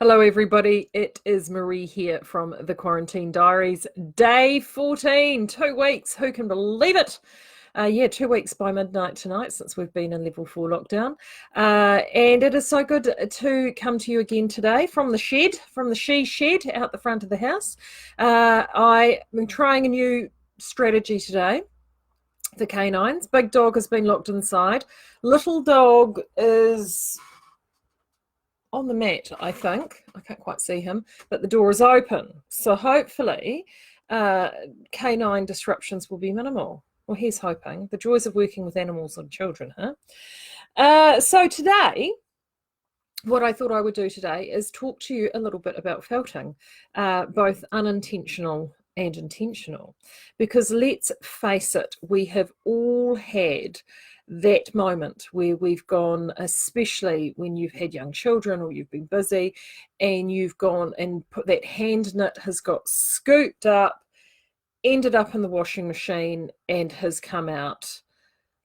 Hello, everybody. It is Marie here from the Quarantine Diaries. Day 14, 2 weeks. Who can believe it? Yeah, 2 weeks by midnight tonight since we've been in level 4 lockdown. And it is so good to come to you again today from the shed, from the she shed out the front of the house. I am trying a new strategy today for canines. Big dog has been locked inside. Little dog is on the mat, I think. I can't quite see him, but the door is open. So hopefully, uh, canine disruptions will be minimal. Well, here's hoping. The joys of working with animals and children, huh? So today, what I thought I would do today is talk to you a little bit about felting, both unintentional and intentional. Because let's face it, we have all had that moment where we've gone, especially when you've had young children or you've been busy, and you've gone and put that hand knit has got scooped up, ended up in the washing machine, and has come out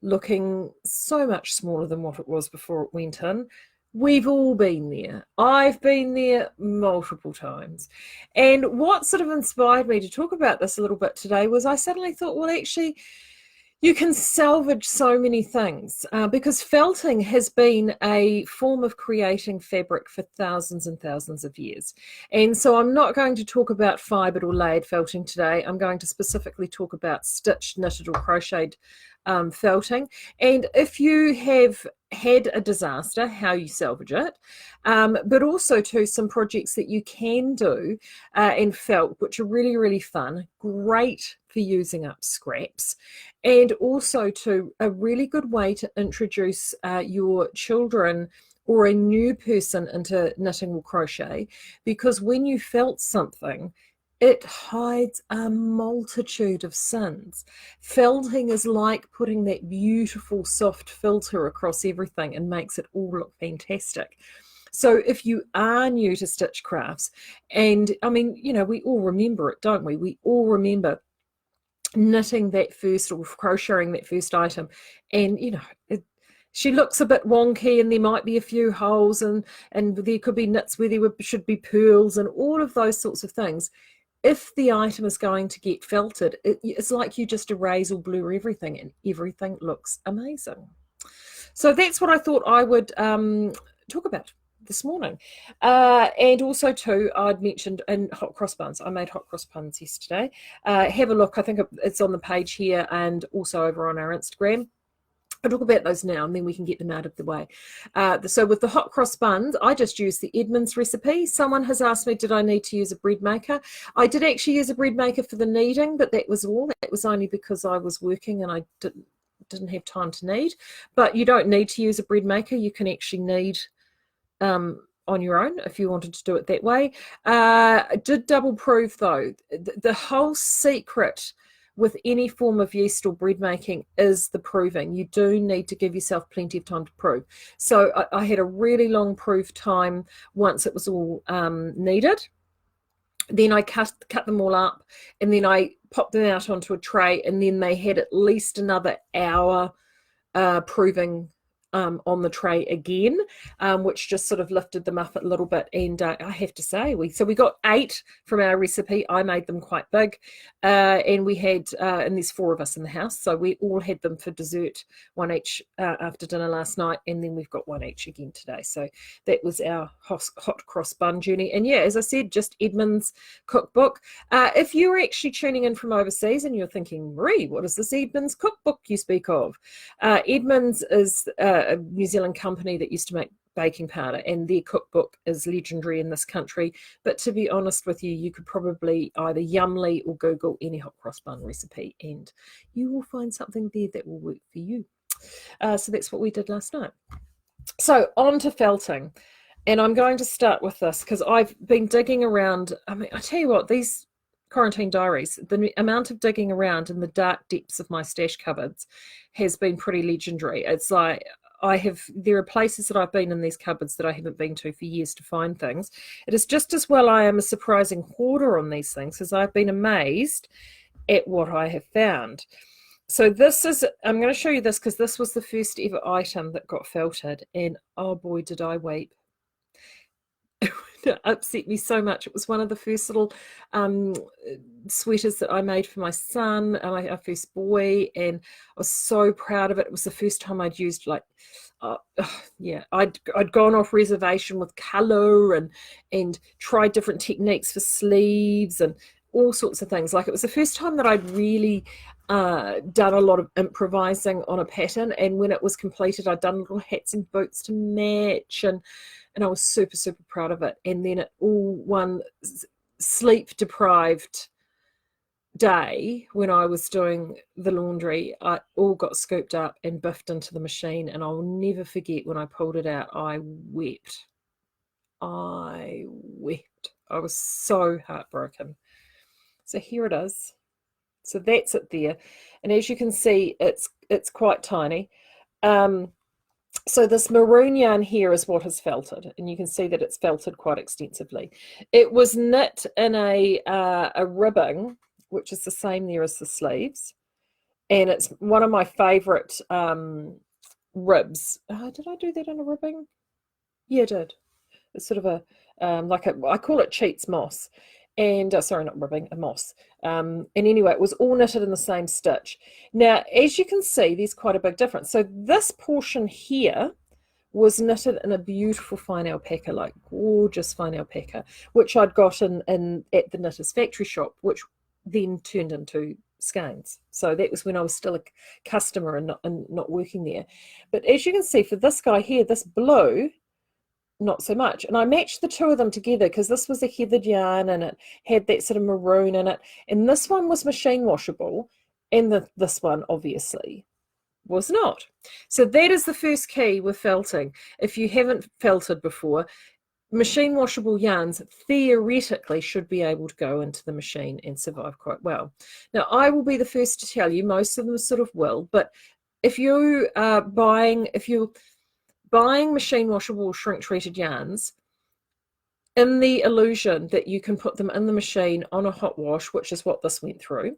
looking so much smaller than what it was before it went in. We've all been there. I've been there multiple times. And what sort of inspired me to talk about this a little bit today was I suddenly thought, well, actually, you can salvage so many things because felting has been a form of creating fabric for thousands and thousands of years. And so I'm not going to talk about fibered or layered felting today. I'm going to specifically talk about stitched, knitted, or crocheted felting. And if you have had a disaster, how you salvage it, but also to some projects that you can do in felt, which are really, really fun, great for using up scraps, and also to a really good way to introduce your children or a new person into knitting or crochet, because when you felt something, it hides a multitude of sins. Felting is like putting that beautiful soft filter across everything and makes it all look fantastic. So if you are new to stitch crafts, and I mean, we all remember it, don't we? We all remember knitting that first or crocheting that first item, and she looks a bit wonky and there might be a few holes, and there could be knits where should be pearls and all of those sorts of things. If the item is going to get felted, it's like you just erase or blur everything and everything looks amazing. So that's what I thought I would talk about this morning. And also too, I'd mentioned in hot cross buns. I made hot cross buns yesterday. Have a look. I think it's on the page here and also over on our Instagram. I'll talk about those now and then we can get them out of the way. So with the hot cross buns, I just used the Edmonds recipe. Someone has asked me, did I need to use a bread maker? I did actually use a bread maker for the kneading, but that was all. That was only because I was working and I didn't have time to knead. But you don't need to use a bread maker. You can actually knead on your own if you wanted to do it that way. I did double proof though. The whole secret with any form of yeast or bread making is the proving. You do need to give yourself plenty of time to prove. So I had a really long proof time once it was all kneaded. Then I cut them all up and then I popped them out onto a tray, and then they had at least another hour proving on the tray again, which just sort of lifted them up a little bit. And I have to say, we got 8 from our recipe. I made them quite big, and we had, and there's 4 of us in the house, so we all had them for dessert, one each after dinner last night, and then we've got one each again today. So that was our hot cross bun journey. And yeah, as I said, just Edmonds cookbook. If you're actually tuning in from overseas and you're thinking, Marie, what is this Edmonds cookbook you speak of? Edmonds is a New Zealand company that used to make baking powder, and their cookbook is legendary in this country. But to be honest with you, you could probably either Yumly or Google any hot cross bun recipe, and you will find something there that will work for you. So that's what we did last night. So on to felting. And I'm going to start with this because I've been digging around. I mean, I tell you what, these quarantine diaries, the amount of digging around in the dark depths of my stash cupboards has been pretty legendary. It's like there are places that I've been in these cupboards that I haven't been to for years to find things. It is just as well I am a surprising hoarder on these things, as I've been amazed at what I have found. So I'm going to show you this because this was the first ever item that got felted, and oh boy, did I weep. upset me so much. It was one of the first little um, sweaters that I made for my son, our first boy, and I was so proud of it. It was the first time I'd used yeah, I'd gone off reservation with colour and tried different techniques for sleeves and all sorts of things. Like, it was the first time that I'd really done a lot of improvising on a pattern, and when it was completed, I'd done little hats and boots to match, and I was super, super proud of it. And then, at all one sleep deprived day when I was doing the laundry, I all got scooped up and biffed into the machine, and I'll never forget when I pulled it out, I wept. I wept. I was so heartbroken. So here it is. So that's it there. And as you can see, it's quite tiny. So this maroon yarn here is what is felted, and you can see that it's felted quite extensively. It was knit in a ribbing, which is the same there as the sleeves, and it's one of my favourite ribs. Did I do that in a ribbing? Yeah, I did. It's sort of a I call it cheats moss, and sorry, not ribbing, a moss. And anyway, it was all knitted in the same stitch. Now, as you can see, there's quite a big difference. So this portion here was knitted in a beautiful fine alpaca, like gorgeous fine alpaca, which I'd got in at the Knitters Factory shop, which then turned into skeins. So that was when I was still a customer and not working there. But as you can see, for this guy here, this blue, not so much. And I matched the two of them together because this was a heathered yarn and it had that sort of maroon in it. And this one was machine washable, and this one obviously was not. So that is the first key with felting. If you haven't felted before, machine washable yarns theoretically should be able to go into the machine and survive quite well. Now, I will be the first to tell you, most of them sort of will, but if you're buying machine washable shrink treated yarns in the illusion that you can put them in the machine on a hot wash, which is what this went through,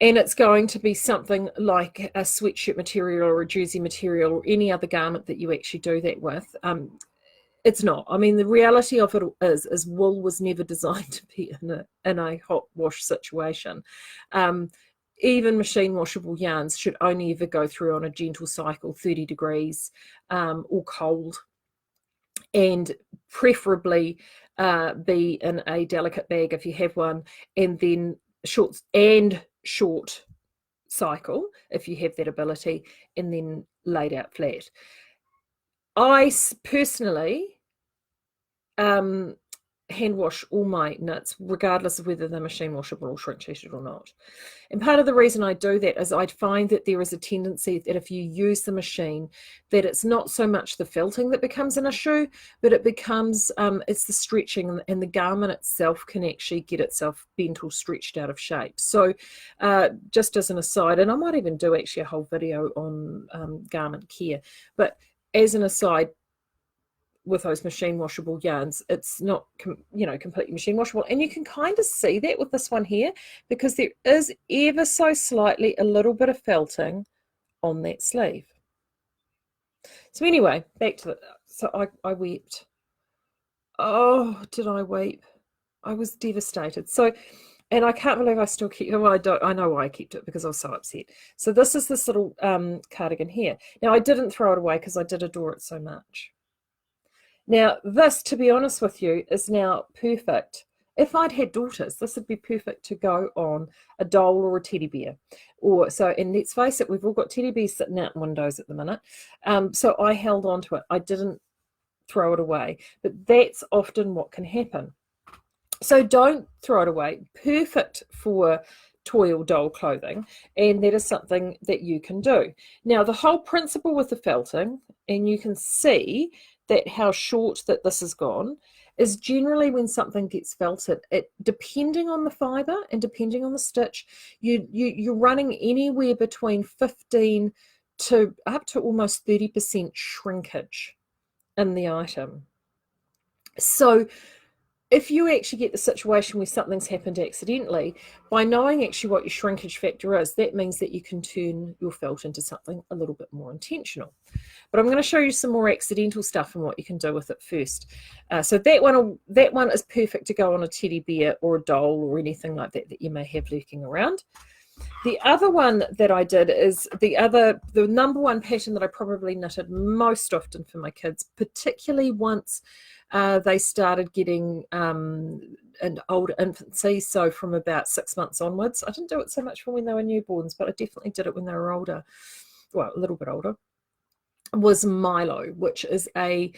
and it's going to be something like a sweatshirt material or a jersey material or any other garment that you actually do that with, it's not. I mean, the reality of it is wool was never designed to be in a hot wash situation. Even machine washable yarns should only ever go through on a gentle cycle, 30 degrees or cold, and preferably be in a delicate bag if you have one, and then short cycle if you have that ability, and then laid out flat. I personally hand wash all my knits, regardless of whether they're machine washable or shrink treated or not. And part of the reason I do that is I find that there is a tendency that if you use the machine, that it's not so much the felting that becomes an issue, but it becomes it's the stretching, and the garment itself can actually get itself bent or stretched out of shape. So just as an aside, and I might even do actually a whole video on garment care, but as an aside, with those machine washable yarns, it's not completely machine washable, and you can kind of see that with this one here, because there is ever so slightly a little bit of felting on that sleeve. So anyway, back to it. So I wept. Oh, did I weep? I was devastated. So, and I can't believe I still keep. Well, I know why I kept it, because I was so upset. So this is this little cardigan here. Now, I didn't throw it away because I did adore it so much. Now, this, to be honest with you, is now perfect. If I'd had daughters, this would be perfect to go on a doll or a teddy bear. And let's face it, we've all got teddy bears sitting out in windows at the minute. So I held on to it. I didn't throw it away. But that's often what can happen. So don't throw it away. Perfect for toy or doll clothing, and that is something that you can do. Now, the whole principle with the felting, and you can see that how short that this has gone, is generally when something gets felted, depending on the fiber and depending on the stitch, you're running anywhere between 15 to up to almost 30% shrinkage in the item. So if you actually get the situation where something's happened accidentally, by knowing actually what your shrinkage factor is, that means that you can turn your felt into something a little bit more intentional. But I'm going to show you some more accidental stuff and what you can do with it first. So that one is perfect to go on a teddy bear or a doll or anything like that that you may have lurking around. The other one that I did is the number one pattern that I probably knitted most often for my kids, particularly once they started getting an older infancy, so from about 6 months onwards. I didn't do it so much for when they were newborns, but I definitely did it when they were older, well, a little bit older, was Milo, which is a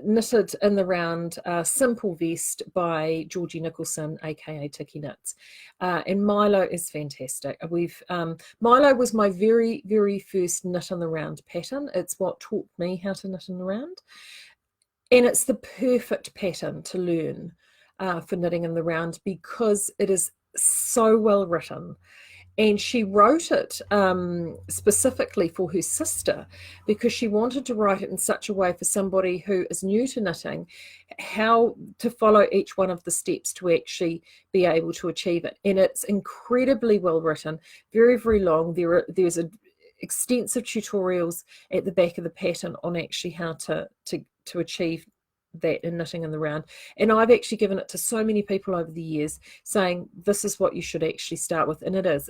knitted in the round simple vest by Georgie Nicholson, aka Tiki Knits, and Milo is fantastic. Milo was my very, very first knit in the round pattern. It's what taught me how to knit in the round, and it's the perfect pattern to learn for knitting in the round because it is so well written. And she wrote it specifically for her sister because she wanted to write it in such a way for somebody who is new to knitting, how to follow each one of the steps to actually be able to achieve it. And it's incredibly well written, very, very long. There's extensive tutorials at the back of the pattern on actually how to achieve that in knitting in the round. And I've actually given it to so many people over the years saying this is what you should actually start with, and it's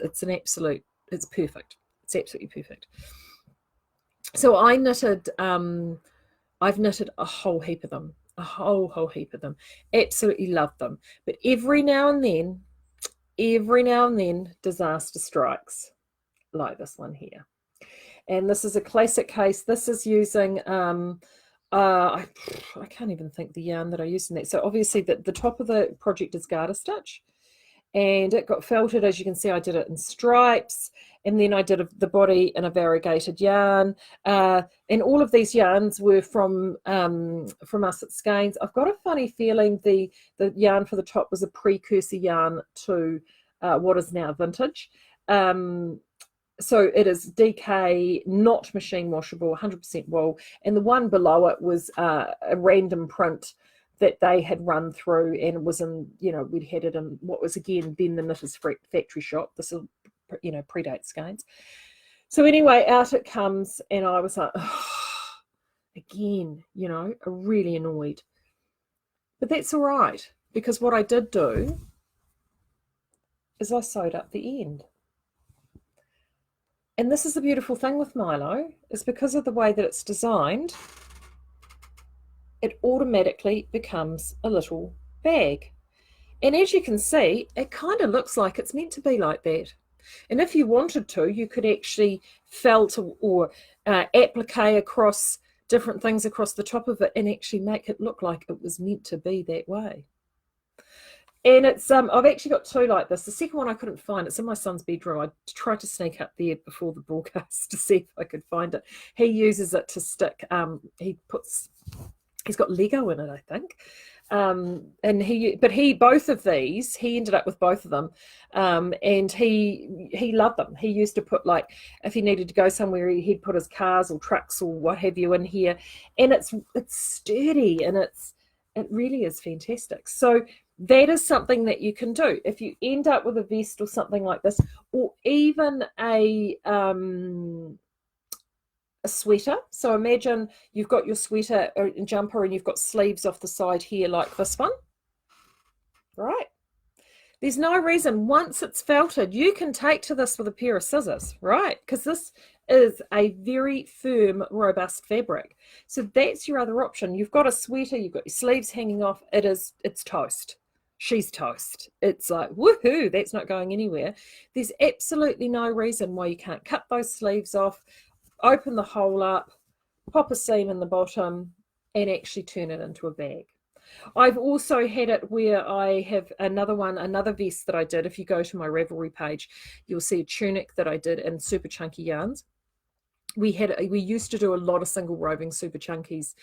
perfect. It's absolutely perfect. So I've knitted a whole heap of them, absolutely love them, but every now and then disaster strikes, like this one here. And this is a classic case. This is using I can't even think the yarn that I used in that. So obviously the top of the project is garter stitch, and it got felted. As you can see, I did it in stripes, and then I did the body in a variegated yarn, and all of these yarns were from us at Skeins. I've got a funny feeling the yarn for the top was a precursor yarn to what is now vintage. So it is DK, not machine washable, 100% wool. And the one below it was a random print that they had run through, and it was in, we'd had it in what was again then the Knitters Factory Shop. This will, predate Skeins. So anyway, out it comes, and I was like, oh, again, really annoyed. But that's all right, because what I did do is I sewed up the end. And this is the beautiful thing with Milo, is because of the way that it's designed, it automatically becomes a little bag. And as you can see, it kind of looks like it's meant to be like that. And if you wanted to, you could actually felt or applique across different things across the top of it and actually make it look like it was meant to be that way. And it's I've actually got two like this. The second one I couldn't find. It's in my son's bedroom. I tried to sneak up there before the broadcast to see if I could find it. He uses it to stick. He's got Lego in it, I think. Both of these, he ended up with both of them, and he loved them. He used to put, like, if he needed to go somewhere, he'd put his cars or trucks or what have you in here, and it's sturdy, and it really is fantastic. So that is something that you can do if you end up with a vest or something like this, or even a sweater. So imagine you've got your sweater and jumper and you've got sleeves off the side here like this one, right? There's no reason, once it's felted, you can take to this with a pair of scissors, right? Because this is a very firm, robust fabric. So that's your other option. You've got a sweater, you've got your sleeves hanging off. It's toast. She's toast. It's like, woohoo, that's not going anywhere. There's absolutely no reason why you can't cut those sleeves off, open the hole up, pop a seam in the bottom, and actually turn it into a bag. I've also had it where I have another vest that I did. If you go to my Ravelry page, you'll see a tunic that I did in super chunky yarns. We used to do a lot of single roving super chunkies,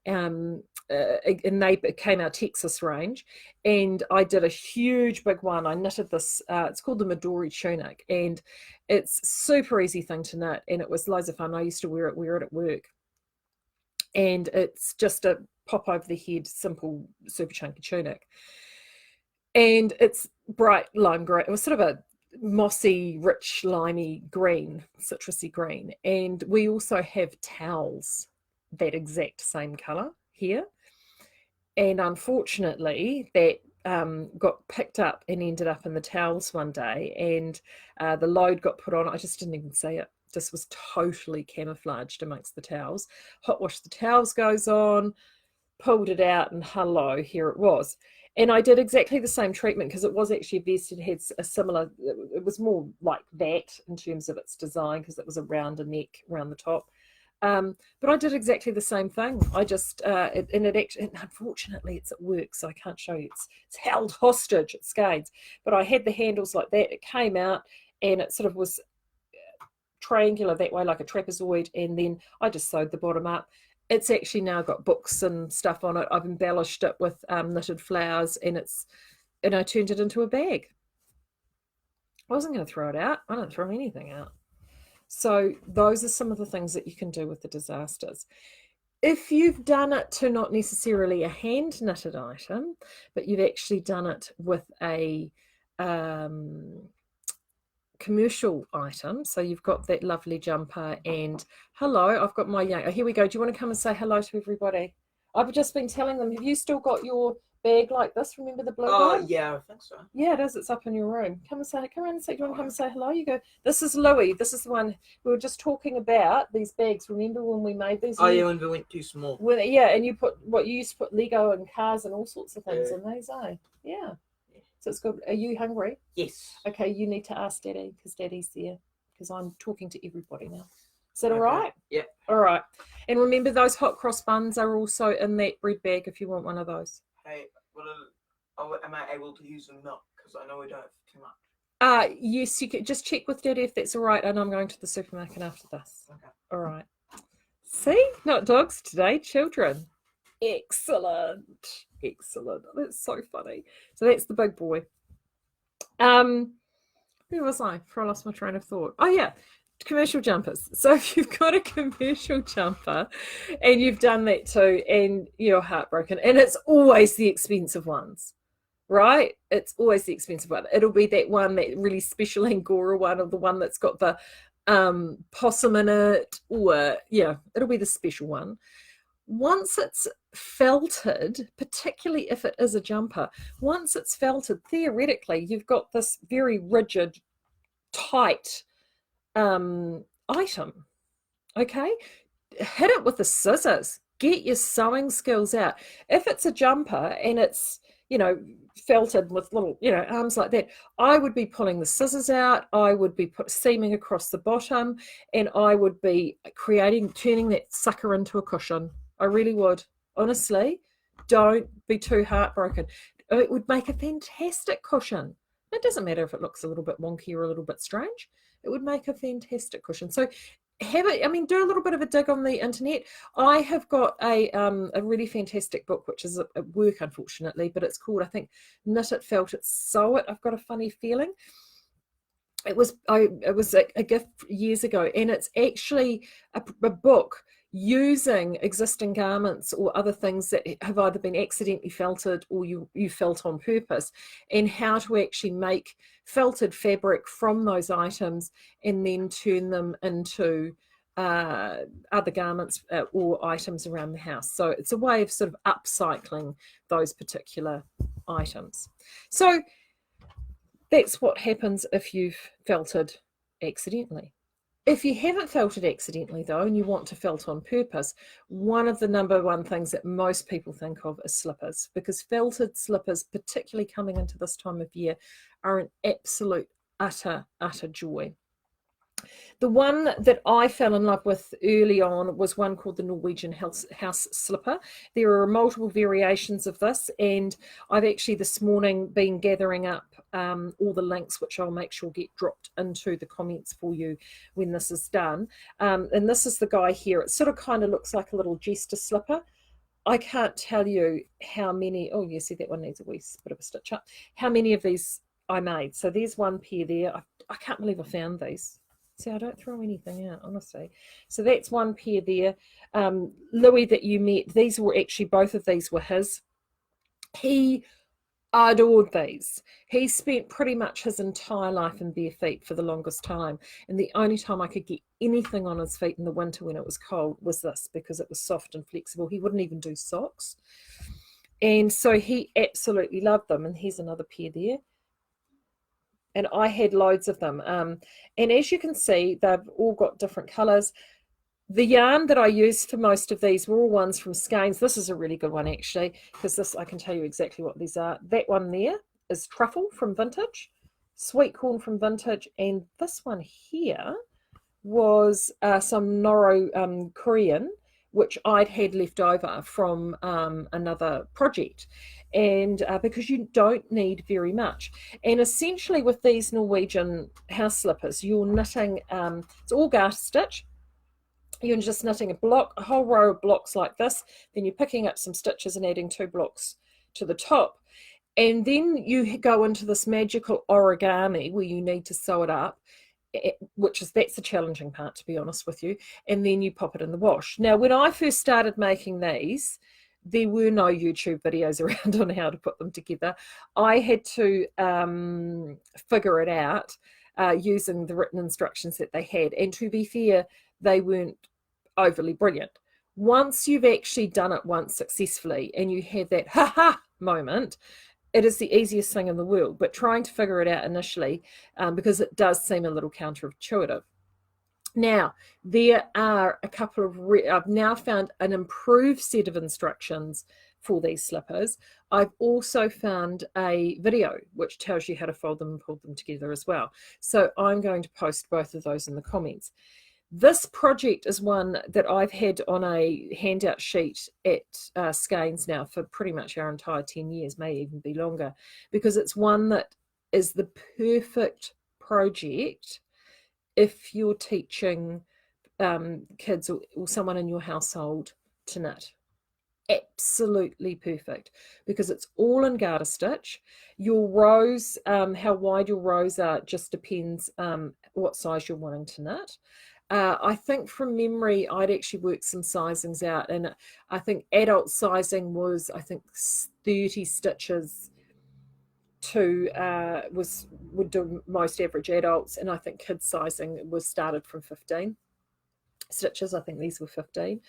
and they became our Texas range, and I did a huge big one. I knitted this, it's called the Midori tunic, and it's super easy thing to knit, and it was loads of fun. I used to wear it at work, and it's just pop over the head, simple, super chunky tunic. And it's bright lime green. It was sort of a mossy, rich, limey green, citrusy green. And we also have towels that exact same colour here. And unfortunately, that got picked up and ended up in the towels one day, and the load got put on. I just didn't even see it. Just was totally camouflaged amongst the towels. Hot wash the towels goes on, pulled it out, and hello, here it was. And I did exactly the same treatment because it was actually a vest. It had a similar, it was more like that in terms of its design because it was a rounder neck around the top. But I did exactly the same thing. I just, and unfortunately it's at work, so I can't show you. It's held hostage at Skanes. But I had the handles like that. It came out and it sort of was triangular that way, like a trapezoid. And then I just sewed the bottom up. It's actually now got books and stuff on it. I've embellished it with knitted flowers, and I turned it into a bag. I wasn't going to throw it out. I don't throw anything out. So those are some of the things that you can do with the disasters. If you've done it to not necessarily a hand knitted item, but you've actually done it with a commercial item, so you've got that lovely jumper, and hello, I've got my young, oh, here we go. Do you want to come and say hello to everybody? I've just been telling them, have you still got your bag like this? Remember the blue one? Yeah, I think so. Yeah, it is. It's up in your room. Come around and say, do you want to come and say hello? You go, this is Louie. This is the one we were just talking about, these bags. Remember when we made these? Oh, yeah, when we went too small. Yeah, and you used to put Lego and cars and all sorts of things in these, eh? Yeah. So it's good. Are you hungry? Yes. Okay, you need to ask Daddy because Daddy's there because I'm talking to everybody now. Is that all right? Yeah. All right. And remember, those hot cross buns are also in that bread bag if you want one of those. Hey, am I able to use the milk? Because I know we don't have too much. Yes, you could just check with Daddy if that's all right. And I'm going to the supermarket after this. Okay. All right. See? Not dogs today, children. Excellent. That's so funny. So that's the big boy. Where was I? Before I lost my train of thought. Oh yeah, commercial jumpers. So if you've got a commercial jumper and you've done that too, and you're heartbroken, and it's always the expensive ones, right? It's always the expensive one. It'll be that one, that really special Angora one, or the one that's got the possum in it, or it'll be the special one. Once it's felted, particularly if it is a jumper, once it's felted, theoretically, you've got this very rigid, tight item. Okay? Hit it with the scissors. Get your sewing skills out. If it's a jumper and it's, felted with little, arms like that, I would be pulling the scissors out. I would be seaming across the bottom, and I would be turning that sucker into a cushion. I really would. Honestly, don't be too heartbroken. It would make a fantastic cushion. It doesn't matter if it looks a little bit wonky or a little bit strange. It would make a fantastic cushion. So do a little bit of a dig on the internet. I have got a really fantastic book, which is at work, unfortunately, but it's called, I think, Knit It, Felt It, Sew It. I've got a funny feeling. It was a gift years ago, and it's actually a book using existing garments or other things that have either been accidentally felted or you felt on purpose, and how to actually make felted fabric from those items and then turn them into other garments or items around the house. So it's a way of sort of upcycling those particular items. So that's what happens if you've felted accidentally. If you haven't felted accidentally, though, and you want to felt on purpose, one of the number one things that most people think of is slippers, because felted slippers, particularly coming into this time of year, are an absolute, utter joy. The one that I fell in love with early on was one called the Norwegian house slipper. There are multiple variations of this, and I've actually this morning been gathering up all the links, which I'll make sure get dropped into the comments for you when this is done. And this is the guy here. It sort of kind of looks like a little jester slipper. I can't tell you how many. Oh, you see that one needs a wee bit of a stitch up. How many of these I made. So there's one pair there. I can't believe I found these. See, I don't throw anything out, honestly. So that's one pair there. Louis that you met, these were actually, both of these were his. He adored these. He spent pretty much his entire life in bare feet for the longest time. And the only time I could get anything on his feet in the winter when it was cold was this, because it was soft and flexible. He wouldn't even do socks. And so he absolutely loved them. And here's another pair there. And I had loads of them. And as you can see, they've all got different colours. The yarn that I used for most of these were all ones from Skeins. This is a really good one, actually, because this, I can tell you exactly what these are. That one there is Truffle from Vintage, Sweet Corn from Vintage, and this one here was some Noro Korean, which I'd had left over from another project. And because you don't need very much. And essentially with these Norwegian house slippers, you're knitting, it's all garter stitch. You're just knitting a whole row of blocks like this. Then you're picking up some stitches and adding 2 blocks to the top. And then you go into this magical origami where you need to sew it up, that's the challenging part, to be honest with you. And then you pop it in the wash. Now, when I first started making these, there were no YouTube videos around on how to put them together. I had to figure it out using the written instructions that they had. And to be fair, they weren't overly brilliant. Once you've actually done it once successfully and you have that ha-ha moment, it is the easiest thing in the world. But trying to figure it out initially, because it does seem a little counterintuitive. Now, there are a couple of, I've now found an improved set of instructions for these slippers. I've also found a video which tells you how to fold them and pull them together as well. So I'm going to post both of those in the comments. This project is one that I've had on a handout sheet at Skeins now for pretty much our entire 10 years, may even be longer, because it's one that is the perfect project if you're teaching kids or someone in your household to knit. Absolutely perfect, because it's all in garter stitch. Your rows, how wide your rows are, just depends what size you're wanting to knit. I think from memory, I'd actually worked some sizings out, and I think adult sizing was, I think, 30 stitches to would do most average adults, and I think kids sizing was started from 15 stitches. I think these were 15.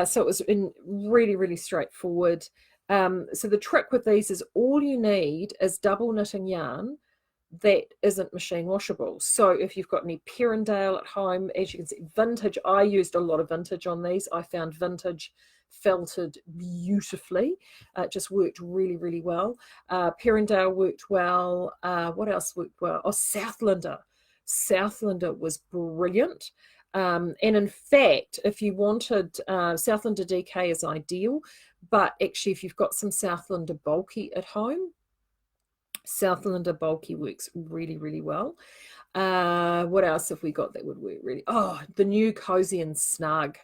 So it was really, really straightforward. So the trick with these is all you need is double knitting yarn that isn't machine washable. So if you've got any Perrindale at home, as you can see, Vintage, I used a lot of Vintage on these. I found Vintage felted beautifully. It just worked really, really well. Perrindale worked well. What else worked well? Oh, Southlander. Southlander was brilliant. And in fact, if you wanted, Southlander DK is ideal, but actually if you've got some Southlander bulky at home, Southlander bulky works really, really well. What else have we got that would work really? Oh, the new Cozy and Snug.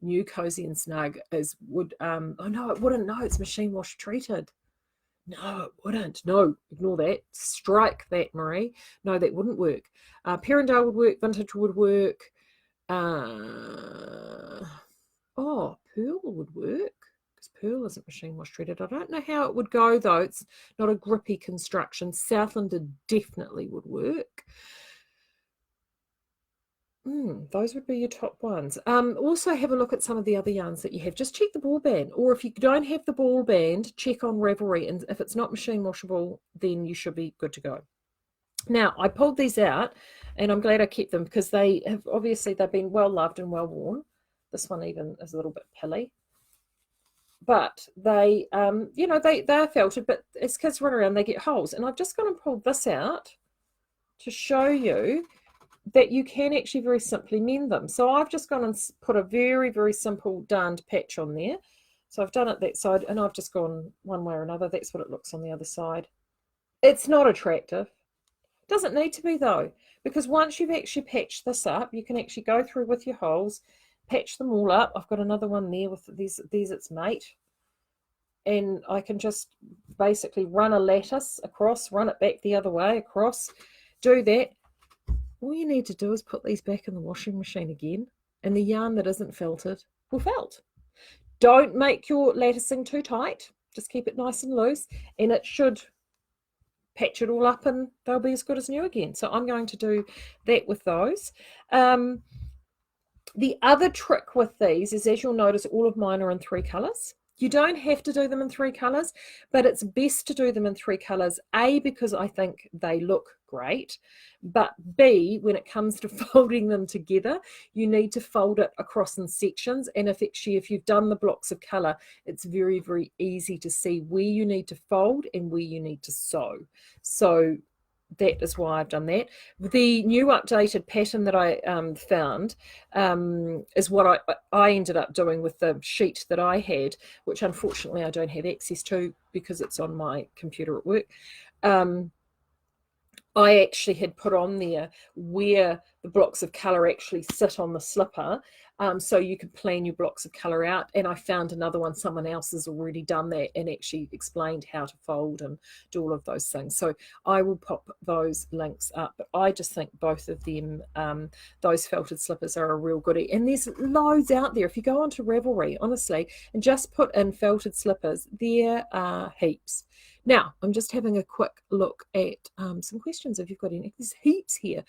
New Cozy and Snug is oh no, it wouldn't. No, it's machine wash treated. No, it wouldn't. No, ignore that. Strike that, Marie. No, that wouldn't work. Perrindale would work. Vintage would work. Oh, Pearl would work. Pearl isn't machine wash treated. I don't know how it would go though. It's not a grippy construction. Southlander definitely would work. Those would be your top ones. Also have a look at some of the other yarns that you have. Just check the ball band, or if you don't have the ball band, check on Ravelry, and if it's not machine washable, then you should be good to go. Now, I pulled these out, and I'm glad I kept them because they have, obviously they've been well loved and well worn. This one even is a little bit pilly. But they, you know, they're felted, but as kids run around, they get holes. And I've just gone and pulled this out to show you that you can actually very simply mend them. So I've just gone and put a very, very simple darned patch on there. So I've done it that side, and I've just gone one way or another. That's what it looks on the other side. It's not attractive. Doesn't need to be though, because once you've actually patched this up, you can actually go through with your holes, patch them all up. I've got another one there with these its mate, and I can just basically run a lattice across, run it back the other way across, do that, all you need to do is put these back in the washing machine again, and the yarn that isn't felted will felt. Don't make your latticing too tight. Just keep it nice and loose, and it should patch it all up and they'll be as good as new again. So I'm going to do that with those. The other trick with these is, as you'll notice, all of mine are in 3 colours. You don't have to do them in 3 colours, but it's best to do them in 3 colours, A, because I think they look great, but B, when it comes to folding them together, you need to fold it across in sections, and if you've done the blocks of colour, it's very, very easy to see where you need to fold and where you need to sew. So that is why I've done that. The new updated pattern that I found is what I ended up doing with the sheet that I had, which unfortunately I don't have access to because it's on my computer at work. I actually had put on there where the blocks of colour actually sit on the slipper, so you could plan your blocks of colour out. And I found another one, someone else has already done that and actually explained how to fold and do all of those things. So I will pop those links up. But I just think both of them, those felted slippers are a real goodie. And there's loads out there. If you go onto Ravelry, honestly, and just put in felted slippers, there are heaps. Now, I'm just having a quick look at some questions if you've got any. There's heaps here.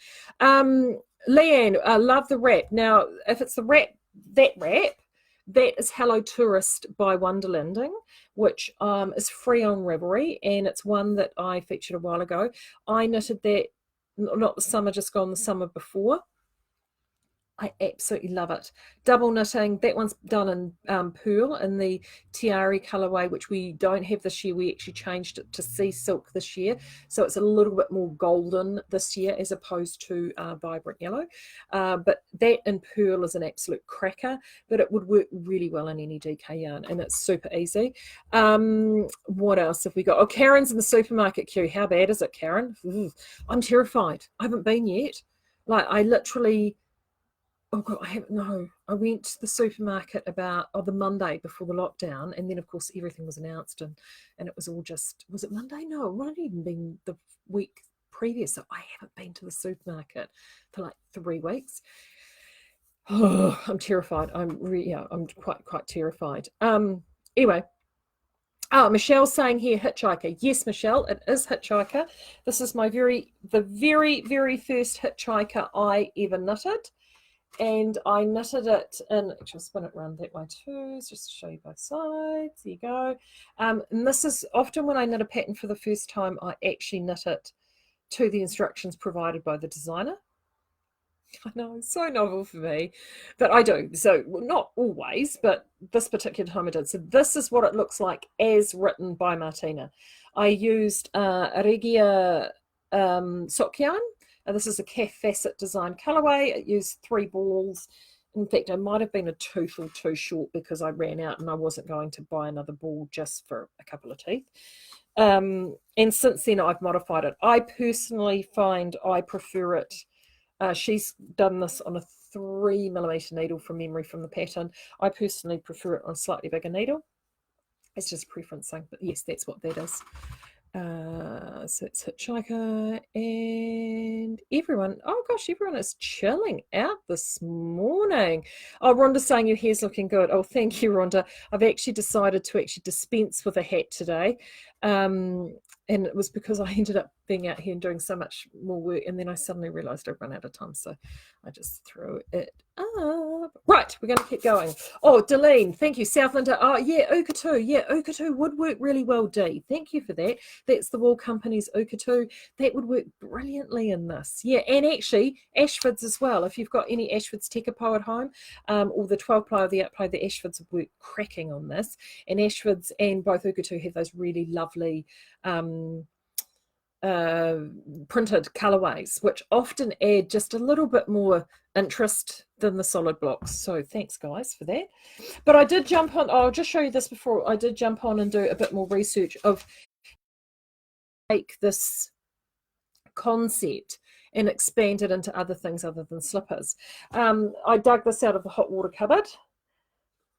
Leanne, I love the wrap. Now, if it's the wrap, that is Hello Tourist by Wonderlanding, which is free on Ravelry, and it's one that I featured a while ago. I knitted that, not the summer just gone, the summer before. I absolutely love it. Double knitting, that one's done in Pearl in the Tiari colorway, which we don't have this year. We actually changed it to Sea Silk this year, so it's a little bit more golden this year as opposed to vibrant yellow. But that in Pearl is an absolute cracker, but it would work really well in any DK yarn, and it's super easy. What else have we got? Oh, Karen's in the supermarket queue. How bad is it, Karen? Ooh, I'm terrified. I haven't been yet. Like, I literally... Oh God, I went to the supermarket about the Monday before the lockdown, and then of course everything was announced, and it was all just, was it Monday? No, it might have even been the week previous. So I haven't been to the supermarket for like 3 weeks. Oh, I'm terrified. I'm quite terrified. Anyway. Oh, Michelle's saying here, Hitchhiker. Yes, Michelle, it is Hitchhiker. This is the very, very first Hitchhiker I ever knitted. And I knitted it in, actually I'll spin it around that way too, just to show you both sides. There you go. And this is often when I knit a pattern for the first time, I actually knit it to the instructions provided by the designer. I know, so novel for me, but I do. So not always, but this particular time I did. So this is what it looks like as written by Martina. I used Regia sock yarn. This is a calf facet design colorway. It used 3 balls. In fact, I might have been a toothful too short because I ran out and I wasn't going to buy another ball just for a couple of teeth. And since then, I've modified it. I personally find I prefer it. She's done this on a 3mm needle from memory from the pattern. I personally prefer it on a slightly bigger needle. It's just a preference thing, but yes, that's what that is. So it's Hitchhiker, and everyone, oh gosh, everyone is chilling out this morning. Oh, Rhonda's saying your hair's looking good. Oh, thank you, Rhonda. I've actually decided to dispense with a hat today. And it was because I ended up being out here and doing so much more work, and then I suddenly realized I'd run out of time, so I just threw it up. Right, we're going to keep going. Oh, Delene, thank you. Southland, oh yeah, Ukatu. Yeah, Ukatu would work really well, Dee. Thank you for that. That's the Wool Company's Ukatu. That would work brilliantly in this. Yeah, and actually Ashfords as well. If you've got any Ashfords Tekapo at home, or the 12-ply or the 8-ply, the Ashfords would work cracking on this. And Ashfords and both Ukatu have those really lovely printed colorways, which often add just a little bit more interest than the solid blocks. So thanks guys for that. But I did jump on, I'll just show you this before, I did jump on and do a bit more research of take this concept and expand it into other things other than slippers. I dug this out of the hot water cupboard,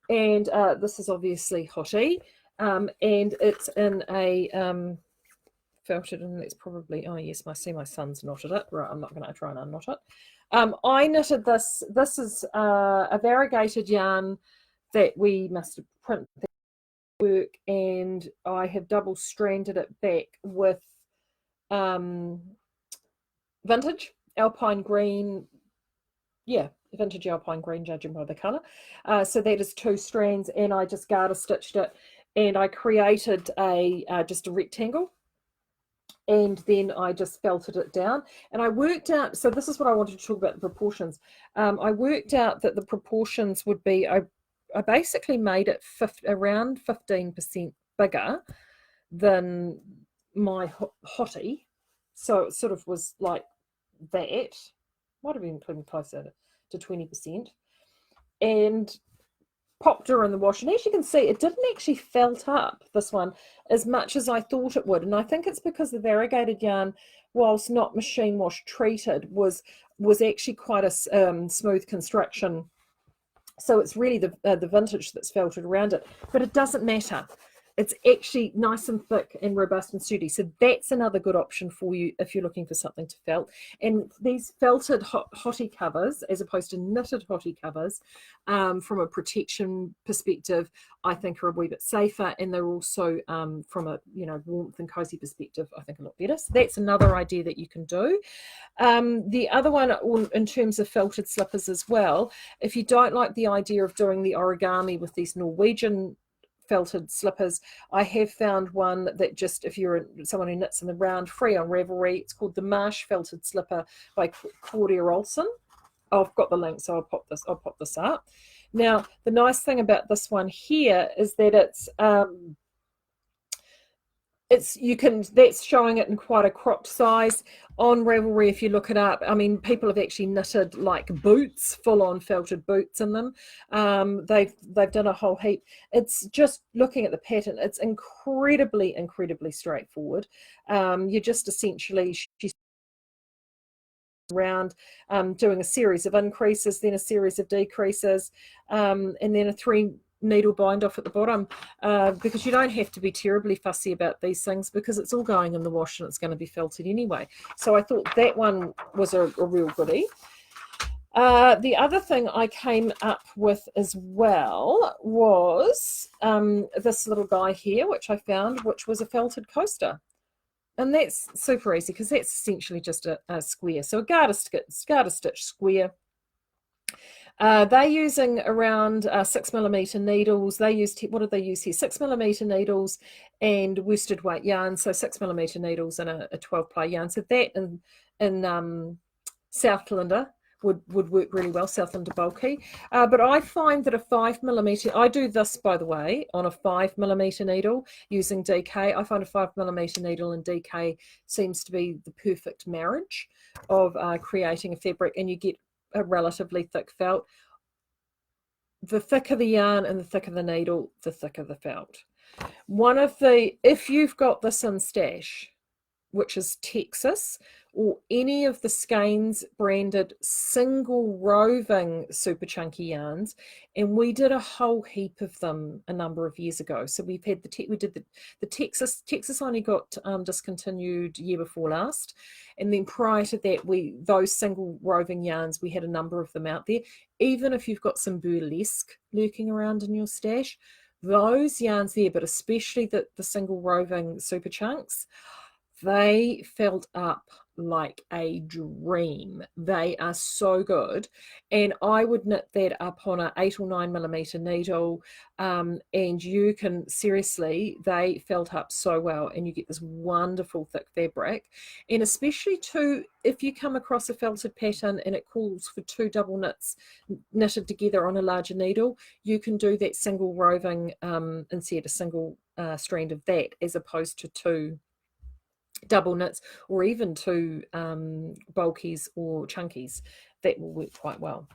and this is obviously hottie, and it's in a felted, and that's probably, oh yes, I see my son's knotted it. Right, I'm not going to try and unknot it. I knitted this. This is a variegated yarn that we must have printed work, and I have double stranded it back with vintage alpine green. Yeah, vintage alpine green, judging by the colour. So that is 2 strands, and I just garter stitched it, and I created a just a rectangle, and then I just felted it down, and I worked out, so this is what I wanted to talk about, the proportions. I worked out that the proportions would be, I basically made it around 15% bigger than my hottie, so it sort of was like that, might have been closer to 20%, and popped her in the wash. And as you can see, it didn't actually felt up, this one, as much as I thought it would. And I think it's because the variegated yarn, whilst not machine wash treated, was actually quite a smooth construction. So it's really the vintage that's felted around it, but it doesn't matter. It's actually nice and thick and robust and sturdy. So that's another good option for you if you're looking for something to felt. And these felted hottie covers, as opposed to knitted hottie covers, from a protection perspective, I think are a wee bit safer. And they're also, from a warmth and cozy perspective, I think a lot better. So that's another idea that you can do. The other one, in terms of felted slippers as well, if you don't like the idea of doing the origami with these Norwegian felted slippers, I have found one that, just if you're someone who knits in the round, free on Ravelry, it's called the Marsh Felted Slipper by Claudia Olson. I've got the link, so I'll pop this up. Now, the nice thing about this one here is that that's showing it in quite a cropped size. On Ravelry, if you look it up, I mean, people have actually knitted like boots, full-on felted boots in them. They've done a whole heap. It's just looking at the pattern, it's incredibly straightforward. You're just essentially, she's around doing a series of increases, then a series of decreases, and then a 3 needle bind off at the bottom, because you don't have to be terribly fussy about these things, because it's all going in the wash and it's going to be felted anyway. So I thought that one was a real goodie. The other thing I came up with as well was this little guy here, which I found, which was a felted coaster. And that's super easy, because that's essentially just a square. So a garter stitch square. They're using around 6mm needles. They used, what did they use here? 6mm needles and worsted weight yarn. So 6mm needles and a 12-ply yarn. So that in Southlander would work really well, Southlander bulky. But I find that a 5mm, I do this, by the way, on a 5mm needle using DK. I find a 5mm needle and DK seems to be the perfect marriage of creating a fabric, and you get a relatively thick felt. The thicker the yarn and the thicker the needle, the thicker the felt. If you've got this in stash, which is Texas, or any of the Skeins branded single roving super chunky yarns, and we did a whole heap of them a number of years ago. So we did the Texas only got discontinued year before last, and then prior to that, those single roving yarns, we had a number of them out there. Even if you've got some burlesque lurking around in your stash, those yarns there, but especially the single roving super chunks, they felt up like a dream. They are so good, and I would knit that up on an 8 or 9mm needle, and you can, seriously, they felt up so well, and you get this wonderful thick fabric. And especially too, if you come across a felted pattern and it calls for 2 double knits knitted together on a larger needle, you can do that single roving, instead a single strand of that, as opposed to 2 double knits, or even 2 bulkies or chunkies. That will work quite well.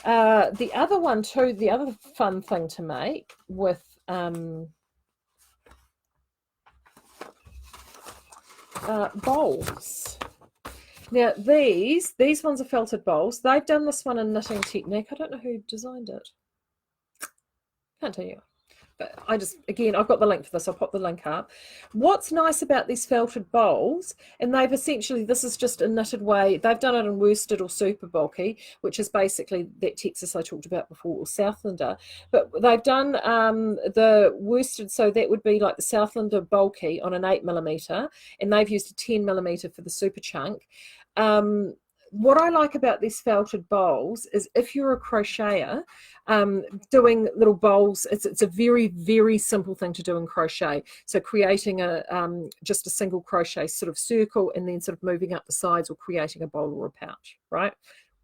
The other one too, the other fun thing to make with bowls. Now these ones are felted bowls. They've done this one in Knitting Technique. I don't know who designed it. Can't tell you. But again, I've got the link for this. I'll pop the link up. What's nice about these felted bowls, and they've essentially, this is just a knitted way. They've done it in worsted or super bulky, which is basically that Texas I talked about before, or Southlander. But they've done the worsted, so that would be like the Southlander bulky on an 8mm, and they've used a 10mm for the super chunk. What I like about these felted bowls is if you're a crocheter, doing little bowls, it's a very, very simple thing to do in crochet. So creating just a single crochet sort of circle and then sort of moving up the sides or creating a bowl or a pouch, right?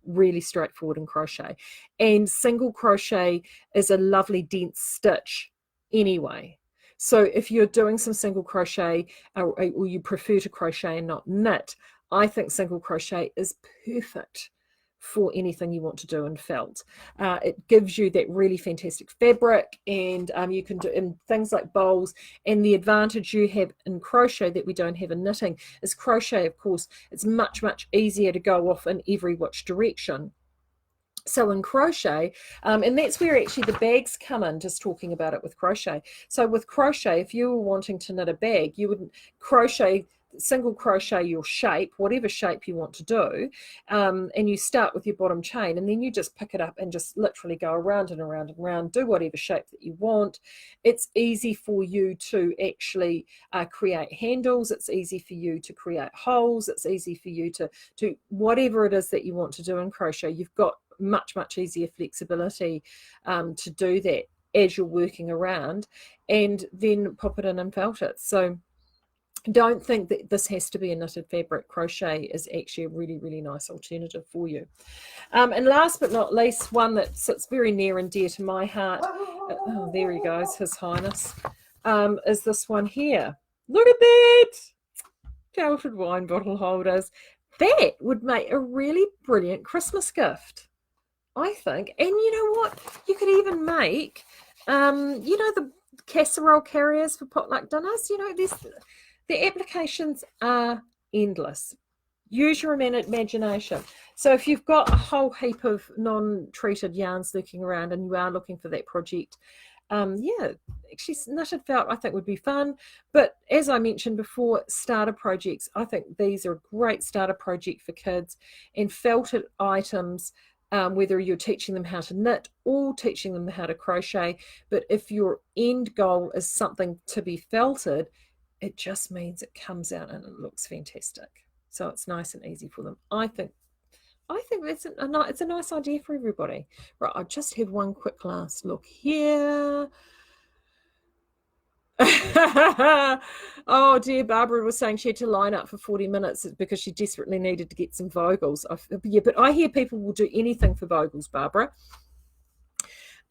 Really straightforward in crochet. And single crochet is a lovely dense stitch anyway. So if you're doing some single crochet or you prefer to crochet and not knit, I think single crochet is perfect for anything you want to do in felt. It gives you that really fantastic fabric, and you can do in things like bowls. And the advantage you have in crochet that we don't have in knitting is crochet, of course, it's much, much easier to go off in every which direction. So in crochet, and that's where actually the bags come in, just talking about it with crochet. So with crochet, if you were wanting to knit a bag, you would single crochet your shape, whatever shape you want to do, and you start with your bottom chain, and then you just pick it up and just literally go around and around and around, do whatever shape that you want. It's easy for you to actually create handles. It's easy for you to create holes. It's easy for you to do whatever it is that you want to do in crochet. You've got much, much easier flexibility to do that as you're working around, and then pop it in and felt it. So don't think that this has to be a knitted fabric. Crochet is actually a really, really nice alternative for you. And last but not least, one that sits very near and dear to my heart, oh, there he goes, His Highness, is this one here. Look at that! Felted wine bottle holders. That would make a really brilliant Christmas gift, I think. And you know what? You could even make, the casserole carriers for potluck dinners. The applications are endless. Use your imagination. So if you've got a whole heap of non-treated yarns lurking around and you are looking for that project, actually knitted felt I think would be fun. But as I mentioned before, starter projects, I think these are a great starter project for kids. And felted items, whether you're teaching them how to knit or teaching them how to crochet, but if your end goal is something to be felted, it just means it comes out and it looks fantastic. So it's nice and easy for them. I think it's a nice idea for everybody. Right, I'll just have one quick last look here. Oh dear, Barbara was saying she had to line up for 40 minutes because she desperately needed to get some Vogels. Yeah, but I hear people will do anything for Vogels, Barbara.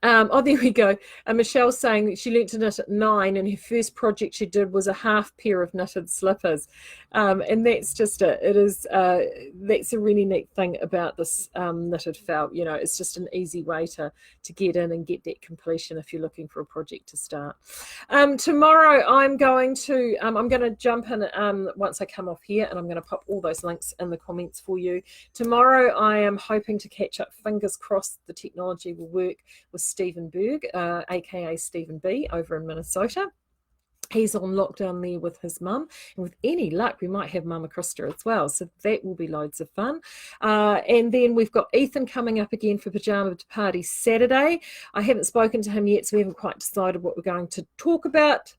There we go. Michelle's saying that she learnt to knit at 9, and her first project she did was a half pair of knitted slippers. And that's just it. It is that's a really neat thing about this knitted felt. It's just an easy way to get in and get that completion if you're looking for a project to start. Tomorrow I'm going to jump in once I come off here, and I'm going to pop all those links in the comments for you. Tomorrow I am hoping to catch up. Fingers crossed the technology will work with Stephen Berg, aka Stephen B, over in Minnesota. He's on lockdown there with his mum, and with any luck we might have Mama Krista as well, so that will be loads of fun. And then we've got Ethan coming up again for Pajama Party Saturday. I haven't spoken to him yet, so we haven't quite decided what we're going to talk about.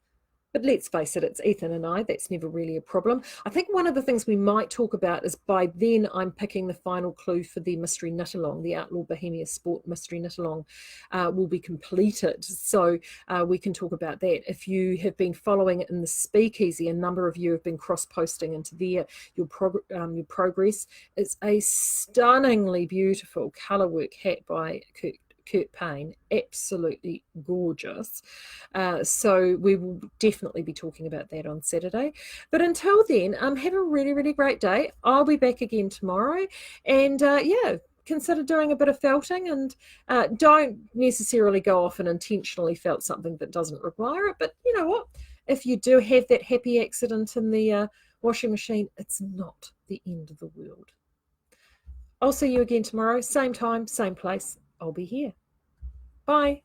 But let's face it, it's Ethan and I. That's never really a problem. I think one of the things we might talk about is by then I'm picking the final clue for the mystery knit-along. The Outlaw Bohemia Sport mystery knit-along will be completed. So we can talk about that. If you have been following it in the Speakeasy, a number of you have been cross-posting into there. Your progress is a stunningly beautiful colourwork hat by Kurt Payne, absolutely gorgeous. So we will definitely be talking about that on Saturday. But until then, have a really, really great day. I'll be back again tomorrow. And consider doing a bit of felting, and don't necessarily go off and intentionally felt something that doesn't require it. But you know what? If you do have that happy accident in the washing machine, it's not the end of the world. I'll see you again tomorrow, same time, same place. I'll be here. Bye.